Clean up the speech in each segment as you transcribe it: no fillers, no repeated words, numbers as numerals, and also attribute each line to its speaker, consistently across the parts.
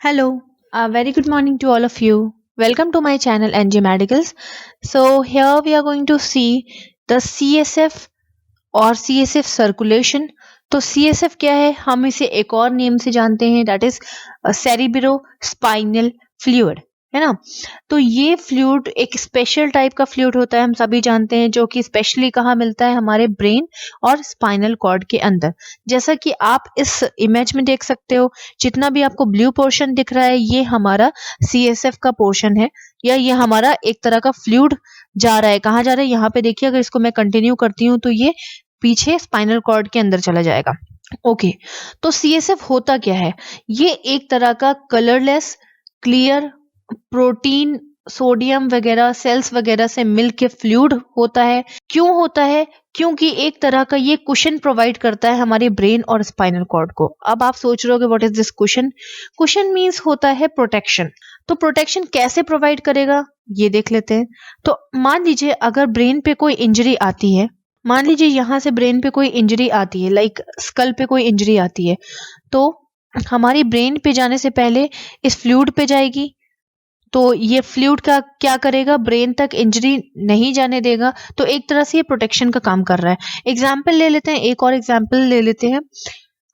Speaker 1: Hello, a very good morning to all of you. Welcome to my channel NG Medicals. So here we are going to see the CSF और CSF circulation. तो CSF क्या है, हम इसे एक और name से जानते हैं, that is cerebro spinal fluid, है ना। तो ये फ्लूइड एक स्पेशल टाइप का फ्लूइड होता है, हम सभी जानते हैं, जो कि स्पेशली कहाँ मिलता है, हमारे ब्रेन और स्पाइनल कॉर्ड के अंदर। जैसा कि आप इस इमेज में देख सकते हो, जितना भी आपको ब्लू पोर्शन दिख रहा है ये हमारा CSF का पोर्शन है, या ये हमारा एक तरह का फ्लूइड जा रहा है। कहाँ जा रहा है, यहाँ पे देखिए, अगर इसको मैं कंटिन्यू करती हूँ तो ये पीछे स्पाइनल कॉर्ड के अंदर चला जाएगा। ओके, तो CSF होता क्या है, ये एक तरह का कलरलेस क्लियर प्रोटीन सोडियम वगैरह सेल्स वगैरह से मिलके फ्लूइड होता है। क्यों होता है, क्योंकि एक तरह का ये कुशन प्रोवाइड करता है हमारे ब्रेन और स्पाइनल कॉर्ड को। अब आप सोच रहे हो कि what is this cushion. Cushion means होता है प्रोटेक्शन। तो प्रोटेक्शन कैसे प्रोवाइड करेगा ये देख लेते हैं। तो मान लीजिए अगर ब्रेन पे कोई इंजरी आती है, मान लीजिए यहाँ से ब्रेन पे कोई इंजरी आती है, लाइक स्कल पे कोई इंजरी आती है, तो हमारी ब्रेन पे जाने से पहले इस फ्लूइड पे जाएगी। तो ये फ्लूइड का क्या करेगा, ब्रेन तक इंजरी नहीं जाने देगा। तो एक तरह से ये प्रोटेक्शन का काम कर रहा है। एग्जाम्पल ले लेते हैं, एक और एग्जाम्पल ले लेते हैं।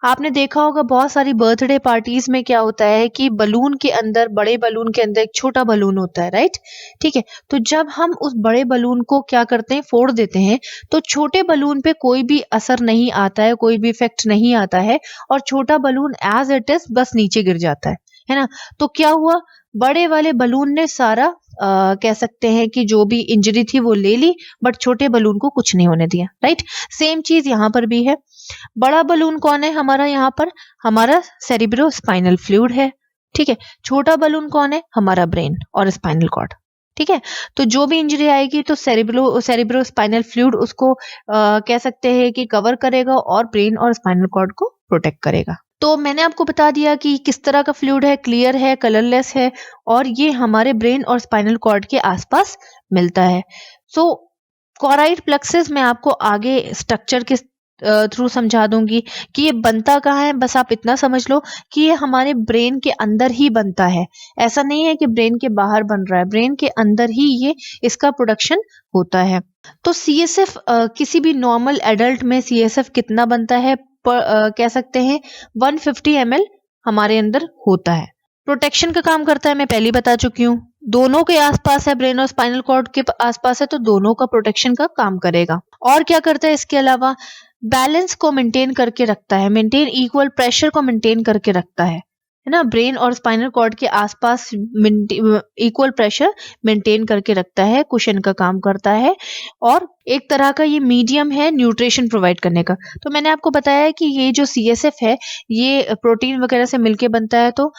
Speaker 1: आपने देखा होगा बहुत सारी बर्थडे पार्टीज में क्या होता है कि बलून के अंदर, बड़े बलून के अंदर एक छोटा बलून होता है, राइट। ठीक है, तो जब हम उस बड़े बलून को क्या करते हैं, फोड़ देते हैं, तो छोटे बलून पे कोई भी असर नहीं आता है, कोई भी इफेक्ट नहीं आता है, और छोटा बलून एज इट इज बस नीचे गिर जाता है ना। तो क्या हुआ, बड़े वाले बलून ने सारा कह सकते हैं कि जो भी इंजरी थी वो ले ली, बट छोटे बलून को कुछ नहीं होने दिया, राइट। सेम चीज यहाँ पर भी है। बड़ा बलून कौन है हमारा, यहाँ पर हमारा सेरिब्रो स्पाइनल फ्लूइड है, ठीक है। छोटा बलून कौन है, हमारा ब्रेन और स्पाइनल कॉर्ड, ठीक है। तो जो भी इंजरी आएगी तो सेरिब्रो स्पाइनल फ्लूइड उसको कह सकते हैं कि कवर करेगा और ब्रेन और स्पाइनल कॉर्ड को प्रोटेक्ट करेगा। तो मैंने आपको बता दिया कि किस तरह का फ्लूइड है, क्लियर है, कलरलेस है, और ये हमारे ब्रेन और स्पाइनल कॉर्ड के आसपास मिलता है। सो कॉराइड प्लेक्सस मैं आपको आगे स्ट्रक्चर के थ्रू समझा दूंगी कि ये बनता कहाँ है। बस आप इतना समझ लो कि ये हमारे ब्रेन के अंदर ही बनता है। ऐसा नहीं है कि ब्रेन के बाहर बन रहा है, ब्रेन के अंदर ही ये इसका प्रोडक्शन होता है। तो CSF किसी भी नॉर्मल एडल्ट में CSF कितना बनता है, कह सकते हैं 150 ml हमारे अंदर होता है। प्रोटेक्शन का काम करता है, मैं पहले बता चुकी हूँ। दोनों के आसपास है, ब्रेन और स्पाइनल कॉर्ड के आसपास है, तो दोनों का प्रोटेक्शन का काम करेगा। और क्या करता है इसके अलावा, बैलेंस को मेंटेन करके रखता है, मेंटेन इक्वल प्रेशर को मेंटेन करके रखता है ना। ब्रेन और स्पाइनल कॉर्ड के आसपास इक्वल प्रेशर मेंटेन करके रखता है, कुशन का काम करता है, और एक तरह का ये मीडियम है न्यूट्रिशन प्रोवाइड करने का। तो मैंने आपको बताया कि ये जो CSF है ये प्रोटीन वगैरह से मिलके बनता है, तो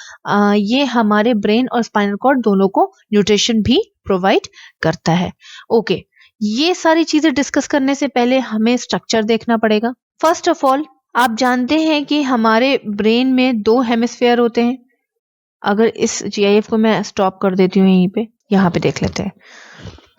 Speaker 1: ये हमारे ब्रेन और स्पाइनल कॉर्ड दोनों को न्यूट्रिशन भी प्रोवाइड करता है। ओके, ये सारी चीजें डिस्कस करने से पहले हमें स्ट्रक्चर देखना पड़ेगा। फर्स्ट ऑफ ऑल, आप जानते हैं कि हमारे ब्रेन में 2 हेमिस्फेयर होते हैं। अगर इस GIF को मैं स्टॉप कर देती हूँ यहीं पे, यहाँ पे देख लेते हैं।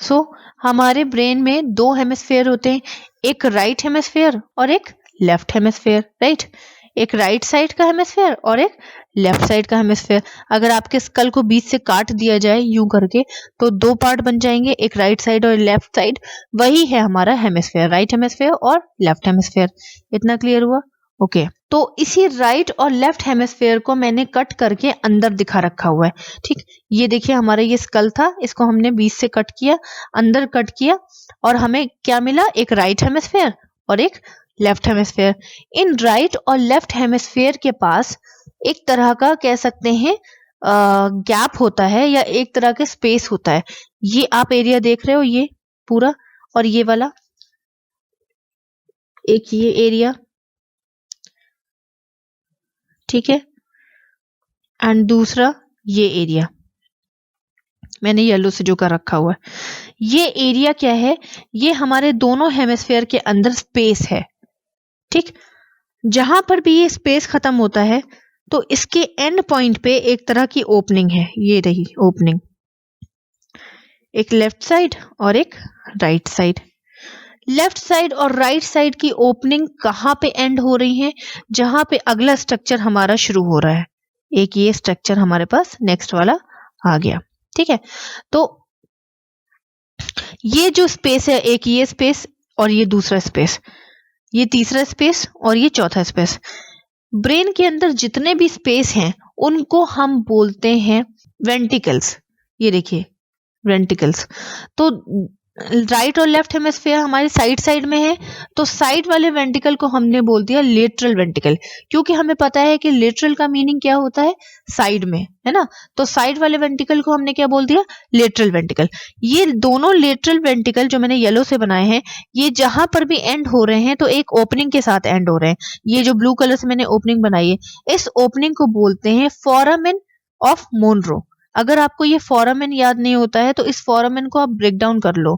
Speaker 1: सो हमारे ब्रेन में 2 हेमिस्फेयर होते हैं, एक राइट हेमिस्फेयर और एक लेफ्ट हेमिस्फेयर, राइट। एक राइट साइड का हेमिस्फेयर और एक लेफ्ट साइड का हेमिस्फेयर। अगर आपके स्कल को बीच से काट दिया जाए यूं करके, तो 2 पार्ट बन जाएंगे, एक राइट साइड और लेफ्ट साइड। वही है हमारा हेमिस्फेयर, राइट हेमिस्फेयर और लेफ्ट हेमिस्फेयर। इतना क्लियर हुआ? ओके, तो इसी राइट और लेफ्ट हेमिस्फेयर को मैंने कट करके अंदर दिखा रखा हुआ है, ठीक। ये देखिए, हमारा ये स्कल था, इसको हमने बीच से कट किया, अंदर कट किया, और हमें क्या मिला, एक राइट हेमिस्फेयर और एक लेफ्ट हेमिस्फेयर। इन राइट और लेफ्ट हेमिस्फेयर के पास एक तरह का कह सकते हैं गैप होता है, या एक तरह के स्पेस होता है। ये आप एरिया देख रहे हो, ये पूरा, और ये वाला एक ये एरिया, ठीक है, एंड दूसरा ये एरिया मैंने येलो से जो कर रखा हुआ है। ये एरिया क्या है, ये हमारे दोनों हेमिस्फेयर के अंदर स्पेस है, ठीक। जहां पर भी ये स्पेस खत्म होता है, तो इसके एंड पॉइंट पे एक तरह की ओपनिंग है। ये रही ओपनिंग, एक लेफ्ट साइड और एक राइट साइड। लेफ्ट साइड और राइट साइड की ओपनिंग कहाँ पे एंड हो रही है, जहां पे अगला स्ट्रक्चर हमारा शुरू हो रहा है। एक ये स्ट्रक्चर हमारे पास नेक्स्ट वाला आ गया। ठीक है, तो ये जो स्पेस है, एक ये स्पेस और ये दूसरा स्पेस, ये तीसरा स्पेस और ये चौथा स्पेस, ब्रेन के अंदर जितने भी स्पेस हैं उनको हम बोलते हैं वेंटिकल्स। ये देखिए वेंटिकल्स। तो राइट और लेफ्ट हेमिस्फीयर हमारे साइड साइड में है, तो साइड वाले वेंटिकल को हमने बोल दिया लेटरल वेंटिकल, क्योंकि हमें पता है कि लेटरल का मीनिंग क्या होता है, साइड में, है ना। तो साइड वाले वेंटिकल को हमने क्या बोल दिया, लेटरल वेंटिकल। ये दोनों लेटरल वेंटिकल जो मैंने येलो से बनाए हैं, ये जहां पर भी एंड हो रहे हैं तो एक ओपनिंग के साथ एंड हो रहे हैं। ये जो ब्लू कलर से मैंने ओपनिंग बनाई है, इस ओपनिंग को बोलते हैं फोरामेन ऑफ मोनरो। अगर आपको ये फोरामेन याद नहीं होता है तो इस फोरामेन को आप ब्रेक डाउन कर लो।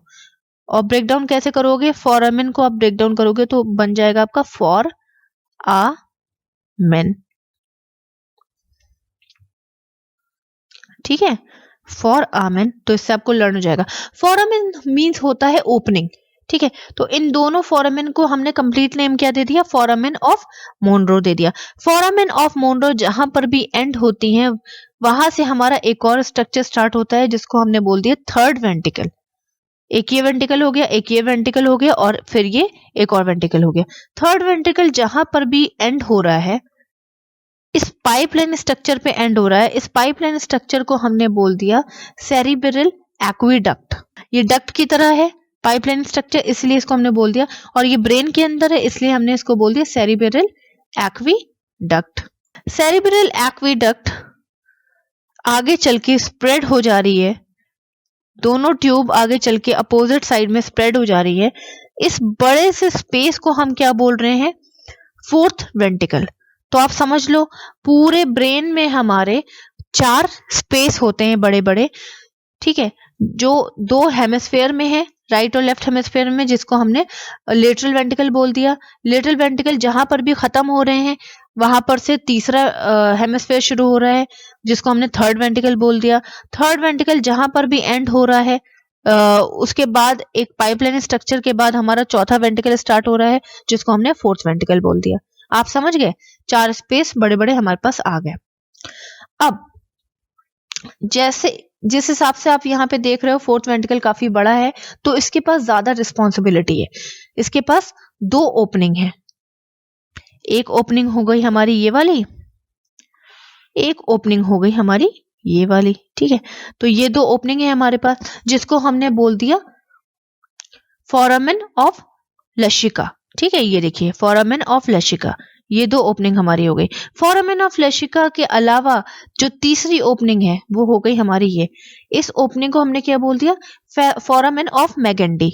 Speaker 1: और ब्रेक डाउन कैसे करोगे, फोरामेन को आप ब्रेक डाउन करोगे तो बन जाएगा आपका फॉर आ मेन। ठीक है, फॉर आमेन, तो इससे आपको लर्न हो जाएगा। फोरामेन मींस होता है ओपनिंग। ठीक है, तो इन दोनों फोरामेन को हमने कंप्लीट नेम क्या दे दिया, फोरामेन ऑफ मोनरो दे दिया। फोरामेन ऑफ मोनरो जहां पर भी एंड होती हैं वहां से हमारा एक और स्ट्रक्चर स्टार्ट होता है जिसको हमने बोल दिया थर्ड वेंटिकल। एक ये वेंटिकल हो गया, एक ये वेंटिकल हो गया और फिर ये एक और वेंटिकल हो गया। थर्ड वेंटिकल जहां पर भी एंड हो रहा है, इस पाइपलाइन स्ट्रक्चर पे एंड हो रहा है, इस पाइपलाइन स्ट्रक्चर को हमने बोल दिया सेरिब्रल एक्विडक्ट। ये डक्ट की तरह है पाइपलाइन स्ट्रक्चर, इसलिए इसको हमने बोल दिया। और ये ब्रेन के अंदर है इसलिए हमने इसको बोल दिया सेरिब्रल एक्विडक्ट। सेरिब्रल एक्विडक्ट आगे चल के स्प्रेड हो जा रही है, दोनों ट्यूब आगे चल के अपोजिट साइड में स्प्रेड हो जा रही है। इस बड़े से स्पेस को हम क्या बोल रहे हैं, फोर्थ वेंटिकल। तो आप समझ लो पूरे ब्रेन में हमारे 4 स्पेस होते हैं बड़े बड़े। ठीक है, जो 2 हेमिस्फेयर में है, राइट और लेफ्ट हेमिस्फेयर में, जिसको हमने लेटरल वेंटिकल बोल दिया। लेटरल वेंटिकल जहां पर भी खत्म हो रहे हैं वहां पर से तीसरा हेमिस्फेयर शुरू हो रहा है जिसको हमने थर्ड वेंटिकल बोल दिया। थर्ड वेंटिकल जहां पर भी एंड हो रहा है उसके बाद एक पाइपलाइन स्ट्रक्चर के बाद हमारा चौथा वेंटिकल स्टार्ट हो रहा है जिसको हमने फोर्थ वेंटिकल बोल दिया। आप समझ गए, 4 स्पेस बड़े बड़े हमारे पास आ गए। अब जैसे जिस हिसाब से आप यहाँ पे देख रहे हो फोर्थ वेंटिकल काफी बड़ा है तो इसके पास ज्यादा रिस्पॉन्सिबिलिटी है। इसके पास 2 ओपनिंग है, एक ओपनिंग हो गई हमारी ये वाली, एक ओपनिंग हो गई हमारी ये वाली। ठीक है, तो ये 2 ओपनिंग है हमारे पास जिसको हमने बोल दिया फोरामेन ऑफ लशिका। ठीक है, ये देखिए फोरामेन ऑफ लशिका, ये 2 ओपनिंग हमारी हो गई। फोरामेन ऑफ लशिका के अलावा जो तीसरी ओपनिंग है वो हो गई हमारी ये, इस ओपनिंग को हमने क्या बोल दिया, फोरामेन ऑफ मैगेंडी।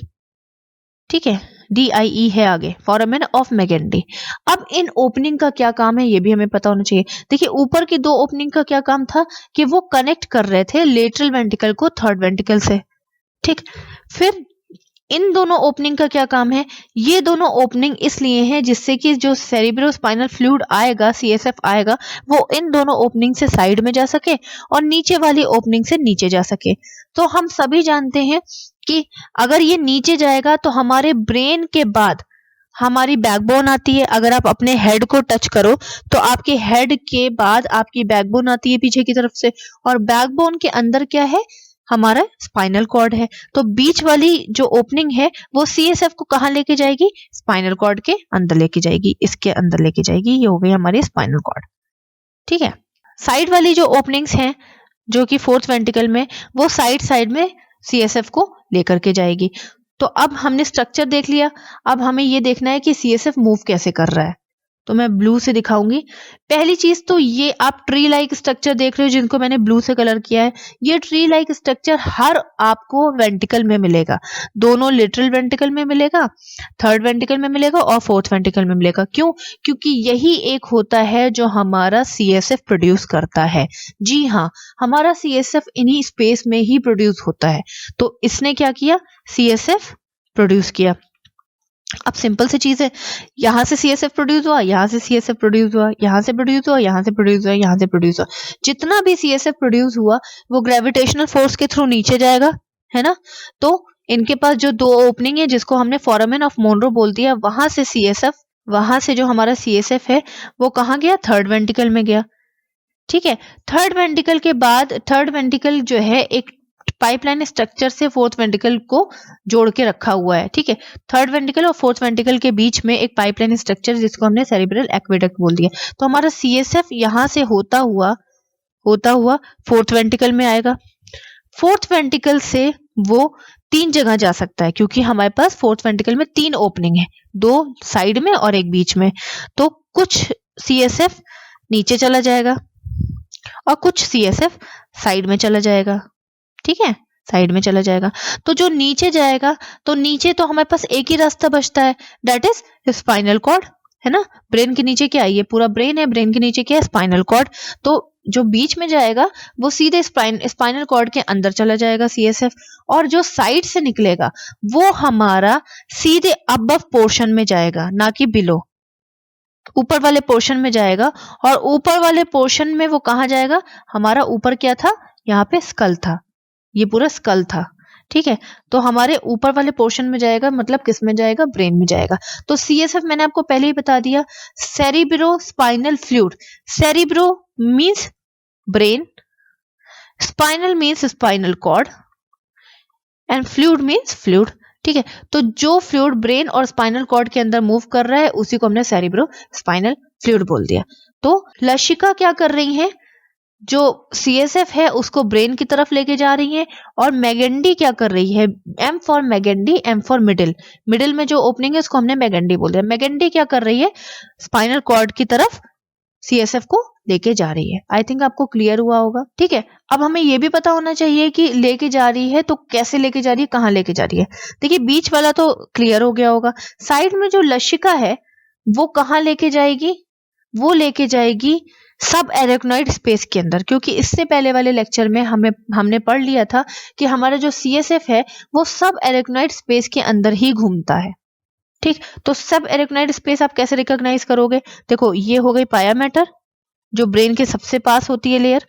Speaker 1: ठीक है, DIE है आगे, फोरामेन ऑफ मैगेंडी। अब इन ओपनिंग का क्या काम है ये भी हमें पता होना चाहिए। देखिए ऊपर की 2 ओपनिंग का क्या काम था कि वो कनेक्ट कर रहे थे लेटरल वेंटिकल को थर्ड वेंटिकल से। ठीक, फिर इन दोनों ओपनिंग का क्या काम है, ये दोनों ओपनिंग इसलिए हैं जिससे कि जो सेरिब्रोस्पाइनल फ्लूइड आएगा, CSF आएगा, वो इन दोनों ओपनिंग से साइड में जा सके और नीचे वाली ओपनिंग से नीचे जा सके। तो हम सभी जानते हैं कि अगर ये नीचे जाएगा तो हमारे ब्रेन के बाद हमारी बैकबोन आती है। अगर आप अपने हेड को टच करो तो आपके हेड के बाद आपकी बैकबोन आती है पीछे की तरफ से, और बैकबोन के अंदर क्या है, हमारा स्पाइनल कॉर्ड है। तो बीच वाली जो ओपनिंग है वो CSF को कहां लेके जाएगी, स्पाइनल कॉर्ड के अंदर लेके जाएगी, इसके अंदर लेके जाएगी। ये हो गई हमारी स्पाइनल कॉर्ड। ठीक है, साइड वाली जो ओपनिंग्स हैं जो कि फोर्थ वेंटिकल में, वो साइड साइड में CSF को लेकर के जाएगी। तो अब हमने स्ट्रक्चर देख लिया, अब हमें ये देखना है कि CSF मूव कैसे कर रहा है। तो मैं ब्लू से दिखाऊंगी। पहली चीज तो ये आप ट्री लाइक स्ट्रक्चर देख रहे हो जिनको मैंने ब्लू से कलर किया है, ये ट्री लाइक स्ट्रक्चर हर आपको वेंटिकल में मिलेगा। दोनों लिटरल वेंटिकल में मिलेगा, थर्ड वेंटिकल में मिलेगा और फोर्थ वेंटिकल में मिलेगा। क्यों? क्योंकि यही एक होता है जो हमारा CSF प्रोड्यूस करता है। जी हाँ, हमारा CSF इन्हीं स्पेस में ही प्रोड्यूस होता है। तो इसने क्या किया, CSF प्रोड्यूस किया। अब सिंपल सी चीज है, यहां से CSF प्रोड्यूस हुआ, यहां से CSF प्रोड्यूस हुआ, यहां से प्रोड्यूस हुआ, यहां से प्रोड्यूस हुआ, यहां से प्रोड्यूस हुआ। जितना भी CSF प्रोड्यूस हुआ वो ग्रेविटेशनल फोर्स के थ्रू नीचे जाएगा, है ना। तो इनके पास जो 2 ओपनिंग है जिसको हमने फोरामेन ऑफ मोनरो बोल दिया, वहां से CSF, वहां से जो हमारा CSF है वो कहाँ गया, थर्ड वेंटिकल में गया। ठीक है। थर्ड वेंट्रिकल के बाद थर्ड वेंट्रिकल जो है एक पाइपलाइन स्ट्रक्चर से फोर्थ वेंट्रिकल को जोड़ के रखा हुआ है। ठीक है, थर्ड वेंट्रिकल और फोर्थ वेंट्रिकल के बीच में एक पाइपलाइन स्ट्रक्चर जिसको हमने सेरिब्रल एक्वेडक्ट बोल दिया। तो हमारा सीएसएफ यहां से होता हुआ फोर्थ वेंट्रिकल में आएगा। फोर्थ वेंट्रिकल से वो 3 जगह जा सकता है क्योंकि हमारे पास फोर्थ वेंट्रिकल में 3 ओपनिंग है, 2 साइड में और एक बीच में। तो कुछ सीएसएफ नीचे चला जाएगा और कुछ सीएसएफ साइड में चला जाएगा। ठीक है, साइड में चला जाएगा। तो जो नीचे जाएगा, तो नीचे तो हमारे पास एक ही रास्ता बचता है, दैट इज स्पाइनल कॉर्ड, है ना। ब्रेन के नीचे क्या है, ये पूरा ब्रेन है, ब्रेन के नीचे क्या है, स्पाइनल कॉर्ड। तो जो बीच में जाएगा वो सीधे स्पाइनल कॉर्ड के अंदर चला जाएगा सीएसएफ, और जो साइड से निकलेगा वो हमारा सीधे अबव पोर्शन में जाएगा, ना कि बिलो, ऊपर वाले पोर्शन में जाएगा। और ऊपर वाले पोर्शन में वो कहाँ जाएगा, हमारा ऊपर क्या था, यहाँ पे स्कल था, ये पूरा स्कल था। ठीक है, तो हमारे ऊपर वाले पोर्शन में जाएगा, मतलब किस में जाएगा, ब्रेन में जाएगा। तो सीएसएफ मैंने आपको पहले ही बता दिया, cerebro spinal fluid. Cerebro means brain, spinal means spinal cord, and fluid means fluid. ठीक है, तो जो फ्लूइड ब्रेन और स्पाइनल कॉर्ड के अंदर मूव कर रहा है उसी को हमने सेरिब्रो स्पाइनल फ्लूइड बोल दिया। तो लशिका क्या कर रही है, जो सीएसएफ है उसको ब्रेन की तरफ लेके जा रही है, और मैगेंडी क्या कर रही है, M for Magendie, M for middle, middle में जो ओपनिंग है उसको हमने मैगेंडी बोल दिया। मैगेंडी क्या कर रही है, स्पाइनल कॉर्ड की तरफ सीएसएफ को लेके जा रही है। आई थिंक आपको क्लियर हुआ होगा। ठीक है, अब हमें यह भी पता होना चाहिए कि लेके जा रही है तो कैसे लेके जा रही है, कहाँ लेके जा रही है। देखिए, बीच वाला तो क्लियर हो गया होगा। साइड में जो लशिका है वो कहाँ लेके जाएगी, वो लेके जाएगी सब एरेक्नॉइड स्पेस के अंदर, क्योंकि इससे पहले वाले लेक्चर में हमने पढ़ लिया था कि हमारा जो सीएसएफ है वो सब एरेक्नॉइड स्पेस के अंदर ही घूमता है। ठीक, तो सब एरेक्नॉइड स्पेस आप कैसे रिकॉग्नाइज करोगे, देखो ये हो गई पाया मैटर जो ब्रेन के सबसे पास होती है लेयर।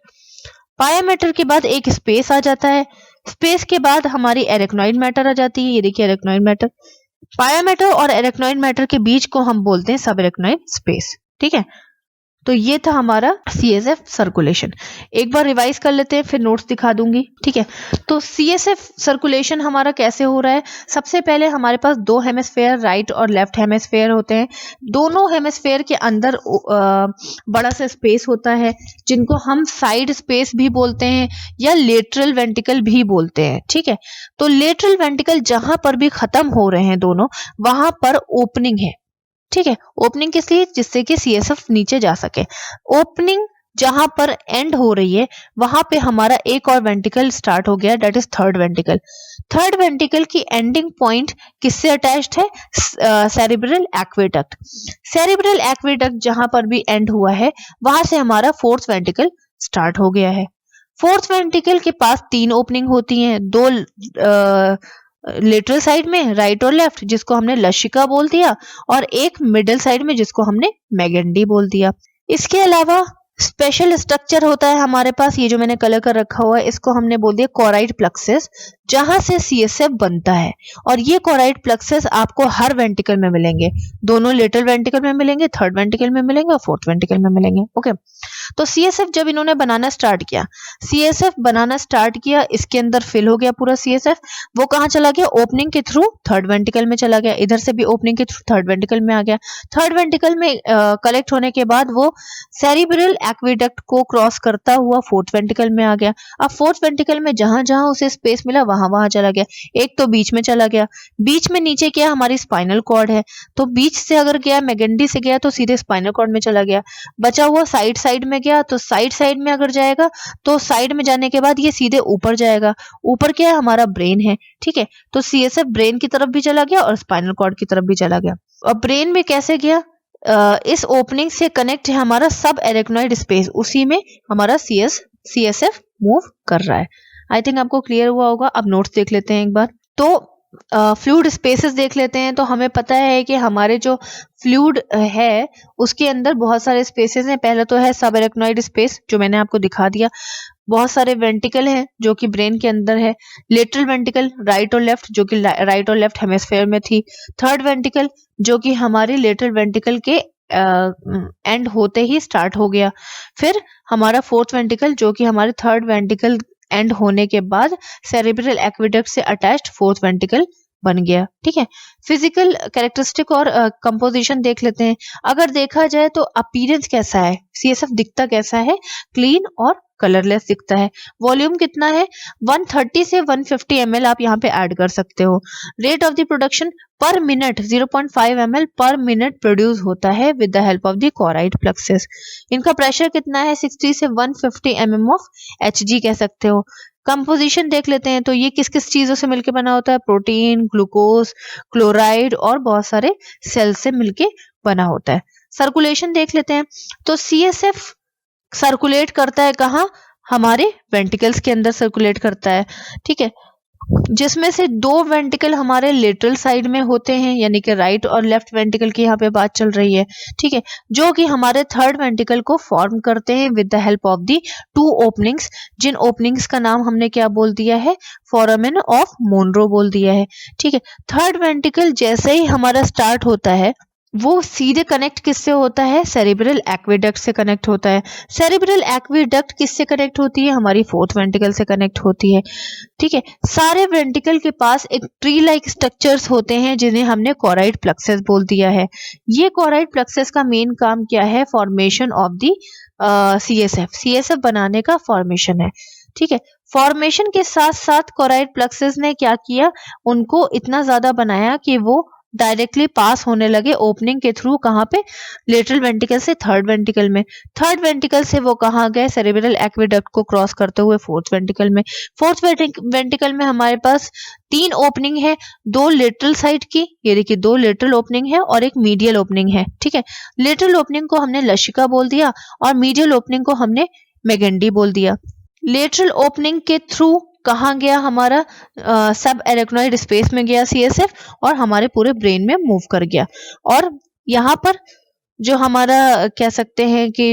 Speaker 1: पाया मैटर के बाद एक स्पेस आ जाता है, स्पेस के बाद हमारी एरेक्नॉइड मैटर आ जाती है, ये देखिए एरेक्नॉइड मैटर। पाया मैटर और एरेक्नॉइड मैटर के बीच को हम बोलते हैं सब एरेक्नॉइड स्पेस। ठीक है, तो ये था हमारा सीएसएफ सर्कुलेशन। एक बार रिवाइज कर लेते हैं, फिर नोट्स दिखा दूंगी। ठीक है, तो सीएसएफ सर्कुलेशन हमारा कैसे हो रहा है, सबसे पहले हमारे पास 2 हेमिस्फेयर, राइट और लेफ्ट हेमिस्फेयर होते हैं। दोनों हेमिस्फेयर के अंदर बड़ा सा स्पेस होता है जिनको हम साइड स्पेस भी बोलते हैं या लेटरल वेंट्रिकल भी बोलते हैं। ठीक है, तो लेटरल वेंट्रिकल जहां पर भी खत्म हो रहे हैं दोनों, वहां पर ओपनिंग है। ठीक है, ओपनिंग किस लिए, जिससे कि सीएसएफ नीचे जा सके। ओपनिंग जहां पर एंड हो रही है वहां पे हमारा एक और वेंट्रिकल स्टार्ट हो गया, that is third ventricle. Third ventricle की एंडिंग पॉइंट किससे अटैच्ड है, सेरिब्रल एक्वेडक्ट। सेरिब्रल एक्वेडक्ट जहां पर भी एंड हुआ है वहां से हमारा फोर्थ वेंट्रिकल स्टार्ट हो गया है। फोर्थ वेंट्रिकल के पास 3 ओपनिंग होती हैं, 2 लेटरल साइड में, राइट और लेफ्ट, जिसको हमने लशिका बोल दिया, और एक मिडिल साइड में जिसको हमने मैगेंडी बोल दिया। इसके अलावा स्पेशल स्ट्रक्चर होता है हमारे पास, ये जो मैंने कलर कर रखा हुआ है इसको हमने बोल दिया कोराइड प्लेक्सस, जहां से सीएसएफ बनता है। और ये कोराइड प्लेक्सस आपको हर वेंट्रिकल में मिलेंगे, दोनों लेटरल वेंट्रिकल में मिलेंगे, थर्ड वेंट्रिकल में मिलेंगे और फोर्थ वेंट्रिकल में मिलेंगे। ओके, तो सीएसएफ जब इन्होंने बनाना स्टार्ट किया, सीएसएफ बनाना स्टार्ट किया, इसके अंदर फिल हो गया पूरा सीएसएफ। वो कहाँ चला गया, ओपनिंग के थ्रू थर्ड वेंट्रिकल में चला गया, इधर से भी ओपनिंग के थ्रू थर्ड वेंट्रिकल में आ गया। थर्ड वेंट्रिकल में कलेक्ट होने के बाद वो सेरिब्रल एक्वेडक्ट को क्रॉस करता हुआ फोर्थ वेंट्रिकल में आ गया। अब फोर्थ वेंट्रिकल में जहां जहां उसे स्पेस मिला वहां वहां चला गया। एक तो बीच में चला गया, बीच में नीचे क्या हमारी स्पाइनल कॉर्ड है, तो बीच से अगर गया, मैगेंडी से गया तो सीधे स्पाइनल कॉर्ड में चला गया। बचा हुआ साइड साइड में गया, तो साइड में अगर जाएगा तो साइड में जाने के बाद ये सीधे ऊपर जाएगा। ऊपर क्या है, हमारा ब्रेन है। ठीक है, तो सीएसएफ ब्रेन की तरफ भी चला गया और स्पाइनल कॉर्ड की तरफ भी चला गया। और ब्रेन में कैसे गया, इस ओपनिंग से कनेक्ट है हमारा सब एरेक्नॉइड स्पेस, उसी में हमारा सीएसएफ मूव कर रहा है। आई थिंक आपको क्लियर हुआ होगा। अब नोट्स देख लेते हैं एक बार। तो फ्लूइड स्पेसेस देख लेते हैं। तो हमें पता है कि हमारे जो फ्लूइड है उसके अंदर बहुत सारे स्पेसेस हैं। पहला तो है सब एरेक्नॉइड स्पेस जो मैंने आपको दिखा दिया। बहुत सारे वेंट्रिकल हैं जो कि ब्रेन के अंदर है। लेटरल वेंट्रिकल राइट और लेफ्ट जो कि राइट और लेफ्ट हेमिस्फेयर में थी। थर्ड वेंट्रिकल जो कि हमारे लेटरल वेंट्रिकल के एंड होते ही स्टार्ट हो गया। फिर हमारा फोर्थ वेंटिकल जो कि हमारे थर्ड वेंटिकल एंड होने के बाद सेरेब्रल एक्वेडक्ट से अटैच्ड फोर्थ वेंटिकल बन गया। ठीक है, फिजिकल कैरेक्टरिस्टिक और कंपोजिशन देख लेते हैं। अगर देखा जाए तो अपीयरेंस कैसा है, सीएसएफ दिखता कैसा है, क्लीन और कलरलेस दिखता है। वॉल्यूम कितना है, 130 से 150 ml आप यहाँ पे ऐड कर सकते हो। रेट ऑफ द प्रोडक्शन पर मिनट 0.5 ml पर मिनट प्रोड्यूस होता है with the help of the choroid plexuses. इनका प्रेशर कितना है, 60 से 150 mm ऑफ Hg कह सकते हो। कंपोजिशन देख लेते हैं, तो ये किस किस चीजों से मिलके बना होता है, प्रोटीन, ग्लूकोज, क्लोराइड और बहुत सारे सेल से मिलके बना होता है। सर्कुलेशन देख लेते हैं, तो सीएसएफ सर्कुलेट करता है कहाँ, हमारे वेंटिकल्स के अंदर सर्कुलेट करता है। ठीक है, जिसमें से दो वेंटिकल हमारे लेटरल साइड में होते हैं, यानी कि राइट और लेफ्ट वेंटिकल की यहाँ पे बात चल रही है। ठीक है, जो कि हमारे थर्ड वेंटिकल को फॉर्म करते हैं with the help of the two openings, जिन ओपनिंग्स का नाम हमने क्या बोल दिया है, फोरामेन ऑफ मोनरो बोल दिया है। ठीक है, थर्ड वेंटिकल जैसे ही हमारा स्टार्ट होता है वो सीधे कनेक्ट किससे होता है, सेरेब्रल एक्वेडक्ट से कनेक्ट होता है। सेरेब्रल एक्वेडक्ट किससे कनेक्ट होती है, हमारी फोर्थ वेंटिकल से कनेक्ट होती है। ठीक है, सारे वेंटिकल के पास एक ट्री लाइक स्ट्रक्चर्स होते हैं जिन्हें हमने कोराइड प्लक्सेस बोल दिया है। ये कोराइड प्लक्सेस का मेन काम क्या है, फॉर्मेशन ऑफ दी सीएसएफ बनाने का फॉर्मेशन है। ठीक है, फॉर्मेशन के साथ साथ कोराइड प्लक्सेस ने क्या किया, उनको इतना ज्यादा बनाया कि वो डायरेक्टली पास होने लगे ओपनिंग के थ्रू, कहाँ पे, लेटरल वेंटिकल से थर्ड वेंटिकल में। थर्ड वेंटिकल से वो कहाँ गए, सेरेब्रल एक्वेडक्ट को क्रॉस करते हुए फोर्थ वेंटिकल में। फोर्थ वेंटिकल में हमारे पास तीन ओपनिंग है, दो लेटरल साइड की, ये देखिए दो लेटरल ओपनिंग है और एक मीडियल ओपनिंग है। ठीक है, लेटरल ओपनिंग को हमने लशिका बोल दिया और मीडियल ओपनिंग को हमने मेगेंडी बोल दिया। लेटरल ओपनिंग के थ्रू कहाँ गया, हमारा सब एरेक्नोइड स्पेस में गया सीएसएफ और हमारे पूरे ब्रेन में मूव कर गया। और यहाँ पर जो हमारा कह सकते हैं कि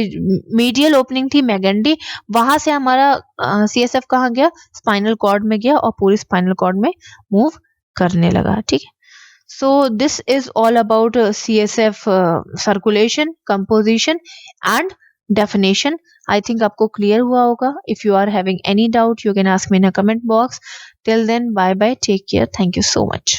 Speaker 1: मीडियल ओपनिंग थी मेगेंडी, वहां से हमारा सीएसएफ कहाँ गया, स्पाइनल कॉर्ड में गया और पूरी स्पाइनल कॉर्ड में मूव करने लगा। ठीक है, so this is all about CSF circulation, composition and definition. I think आपको क्लियर हुआ होगा. If you are having any doubt, you can ask me in a comment box. Till then, bye bye, take care, thank you so much.